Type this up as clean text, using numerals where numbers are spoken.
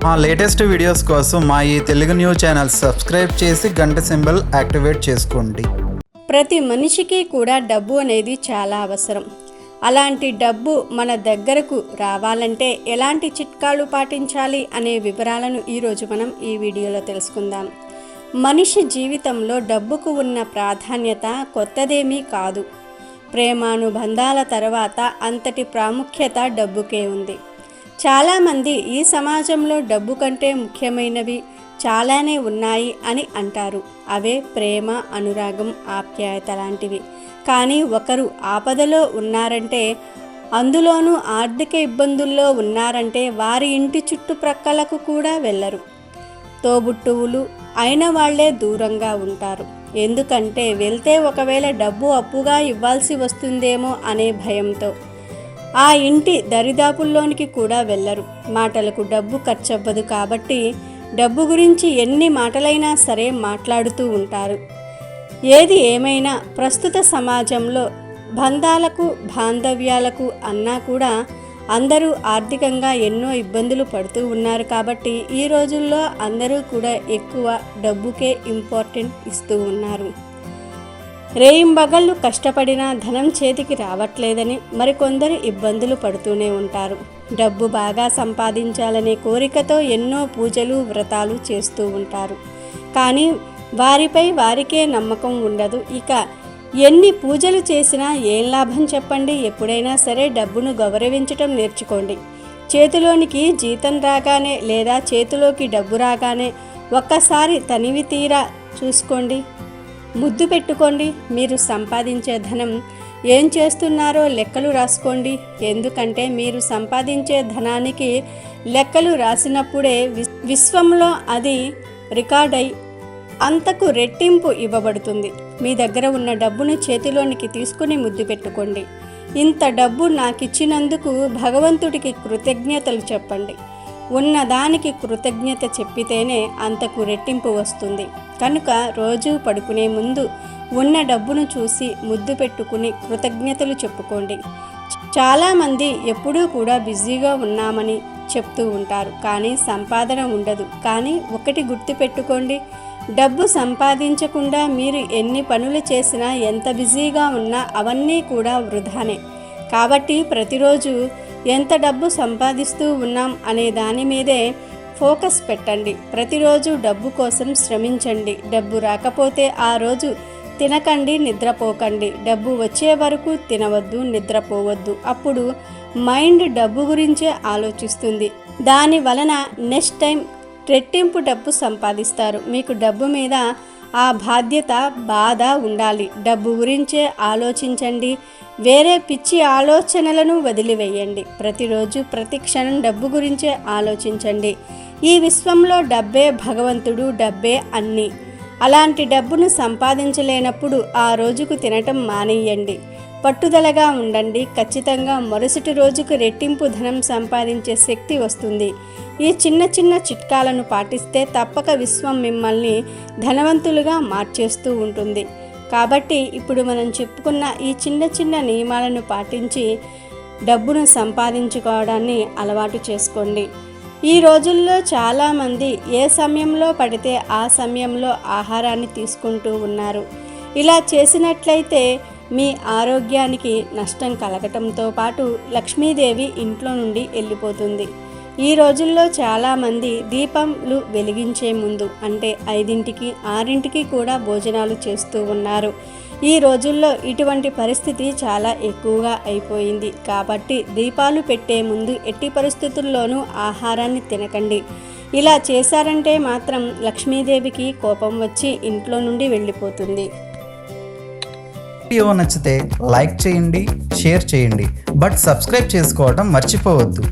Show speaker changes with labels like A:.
A: మా latest videos కోసం మా ఈ తెలుగు న్యూస్ ఛానల్ సబ్స్క్రైబ్ చేసి గంట సింబల్ యాక్టివేట్ చేసుకోండి.
B: ప్రతి మనిషికి కూడా డబ్బు అనేది చాలా అవసరం. అలాంటి డబ్బు మన దగ్గరకు రావాలంటే ఎలాంటి చిట్కాలు పాటించాలి అనే వివరాలను ఈరోజు మనం ఈ వీడియోలో తెలుసుకుందాం. మనిషి జీవితంలో డబ్బుకు ఉన్న ప్రాధాన్యత కొత్తదేమీ కాదు. ప్రేమానుబంధాల తర్వాత అంతటి ప్రాముఖ్యత డబ్బుకే ఉంది. చాలామంది ఈ సమాజంలో డబ్బు కంటే ముఖ్యమైనవి చాలానే ఉన్నాయి అని అంటారు. అవే ప్రేమ, అనురాగం, ఆప్యాయత లాంటివి. కానీ ఒకరు ఆపదలో ఉన్నారంటే, అందులోనూ ఆర్థిక ఇబ్బందుల్లో ఉన్నారంటే వారి ఇంటి చుట్టుప్రక్కలకు కూడా వెళ్ళరు. తోబుట్టువులు అయిన వాళ్లే దూరంగా ఉంటారు. ఎందుకంటే వెళ్తే ఒకవేళ డబ్బు అప్పుగా ఇవ్వాల్సి వస్తుందేమో అనే భయంతో ఆ ఇంటి దరిదాపుల్లోనికి కూడా వెళ్ళరు. మాటలకు డబ్బు ఖర్చవ్వదు కాబట్టి డబ్బు గురించి ఎన్ని మాటలైనా సరే మాట్లాడుతూ ఉంటారు. ఏది ఏమైనా ప్రస్తుత సమాజంలో బంధాలకు, బాంధవ్యాలకు అన్నా కూడా అందరూ ఆర్థికంగా ఎన్నో ఇబ్బందులు పడుతూ ఉన్నారు. కాబట్టి ఈ రోజుల్లో అందరూ కూడా ఎక్కువ డబ్బుకే ఇంపార్టెంట్ ఇస్తూ ఉన్నారు. రేయింబగళ్ళు కష్టపడినా ధనం చేతికి రావట్లేదని మరికొందరు ఇబ్బందులు పడుతూనే ఉంటారు. డబ్బు బాగా సంపాదించాలనే కోరికతో ఎన్నో పూజలు, వ్రతాలు చేస్తూ ఉంటారు. కానీ వారిపై వారికే నమ్మకం ఉండదు. ఇక ఎన్ని పూజలు చేసినా ఏం లాభం చెప్పండి? ఎప్పుడైనా సరే డబ్బును గౌరవించటం నేర్చుకోండి. చేతిలోనికి జీతం రాగానే లేదా చేతిలోకి డబ్బు రాగానే ఒక్కసారి తనివి తీరా చూసుకోండి, ముద్దు పెట్టుకోండి. మీరు సంపాదించే ధనం ఏం చేస్తున్నారో లెక్కలు రాసుకోండి. ఎందుకంటే మీరు సంపాదించే ధనానికి లెక్కలు రాసినప్పుడే విశ్వంలో అది రికార్డ్ అయి అంతకు రెట్టింపు ఇవ్వబడుతుంది. మీ దగ్గర ఉన్న డబ్బును చేతిలోనికి తీసుకుని ముద్దు పెట్టుకోండి. ఇంత డబ్బు నాకిచ్చినందుకు భగవంతుడికి కృతజ్ఞతలు చెప్పండి. ఉన్నదానికి కృతజ్ఞత చెప్పితేనే అంతకు రెట్టింపు వస్తుంది. కనుక రోజు పడుకునే ముందు ఉన్న డబ్బును చూసి ముద్దు పెట్టుకుని కృతజ్ఞతలు చెప్పుకోండి. చాలామంది ఎప్పుడూ కూడా బిజీగా ఉన్నామని చెప్తూ ఉంటారు, కానీ సంపాదన ఉండదు. కానీ ఒకటి గుర్తుపెట్టుకోండి, డబ్బు సంపాదించకుండా మీరు ఎన్ని పనులు చేసినా, ఎంత బిజీగా ఉన్నా అవన్నీ కూడా వృధానే. కాబట్టి ప్రతిరోజు ఎంత డబ్బు సంపాదిస్తూ ఉన్నాం అనే దాని మీదే ఫోకస్ పెట్టండి. ప్రతిరోజు డబ్బు కోసం శ్రమించండి. డబ్బు రాకపోతే ఆ రోజు తినకండి, నిద్రపోకండి. డబ్బు వచ్చే వరకు తినవద్దు, నిద్రపోవద్దు. అప్పుడు మైండ్ డబ్బు గురించే ఆలోచిస్తుంది. దాని వలన నెక్స్ట్ టైం రెట్టింపు డబ్బు సంపాదిస్తారు. మీకు డబ్బు మీద ఆ బాధ్యత, బాధ ఉండాలి. డబ్బు గురించే ఆలోచించండి. వేరే పిచ్చి ఆలోచనలను వదిలివేయండి. ప్రతిరోజు ప్రతి క్షణం డబ్బు గురించే ఆలోచించండి. ఈ విశ్వంలో డబ్బే భగవంతుడు, డబ్బే అన్నీ. అలాంటి డబ్బును సంపాదించలేనప్పుడు ఆ రోజుకు తినటం మానేయండి. పట్టుదలగా ఉండండి. ఖచ్చితంగా మరుసటి రోజుకు రెట్టింపు ధనం సంపాదించే శక్తి వస్తుంది. ఈ చిన్న చిన్న చిట్కాలను పాటిస్తే తప్పక విశ్వం మిమ్మల్ని ధనవంతులుగా మార్చేస్తూ ఉంటుంది. కాబట్టి ఇప్పుడు మనం చెప్పుకున్న ఈ చిన్న చిన్న నియమాలను పాటించి డబ్బును సంపాదించుకోవడాన్ని అలవాటు చేసుకోండి. ఈ రోజుల్లో చాలామంది ఏ సమయంలో పడితే ఆ సమయంలో ఆహారాన్ని తీసుకుంటూ ఉన్నారు. ఇలా చేసినట్లయితే మీ ఆరోగ్యానికి నష్టం కలగటంతో పాటు లక్ష్మీదేవి ఇంట్లో నుండి వెళ్ళిపోతుంది. ఈ రోజుల్లో చాలామంది దీపాలు వెలిగించే ముందు అంటే 5ంటికి 6ంటికి కూడా భోజనాలు చేస్తూ ఉన్నారు. ఈ రోజుల్లో ఇటువంటి పరిస్థితి చాలా ఎక్కువగా అయిపోయింది. కాబట్టి దీపాలు పెట్టే ముందు ఎట్టి పరిస్థితుల్లోనూ ఆహారాన్ని తినకండి. ఇలా చేశారంటే మాత్రం లక్ష్మీదేవికి కోపం వచ్చి ఇంట్లో నుండి వెళ్ళిపోతుంది.
A: వీడియో నచ్చితే లైక్ చేయండి, షేర్ చేయండి, బట్ సబ్స్క్రైబ్ చేసుకోవడం మర్చిపోవద్దు.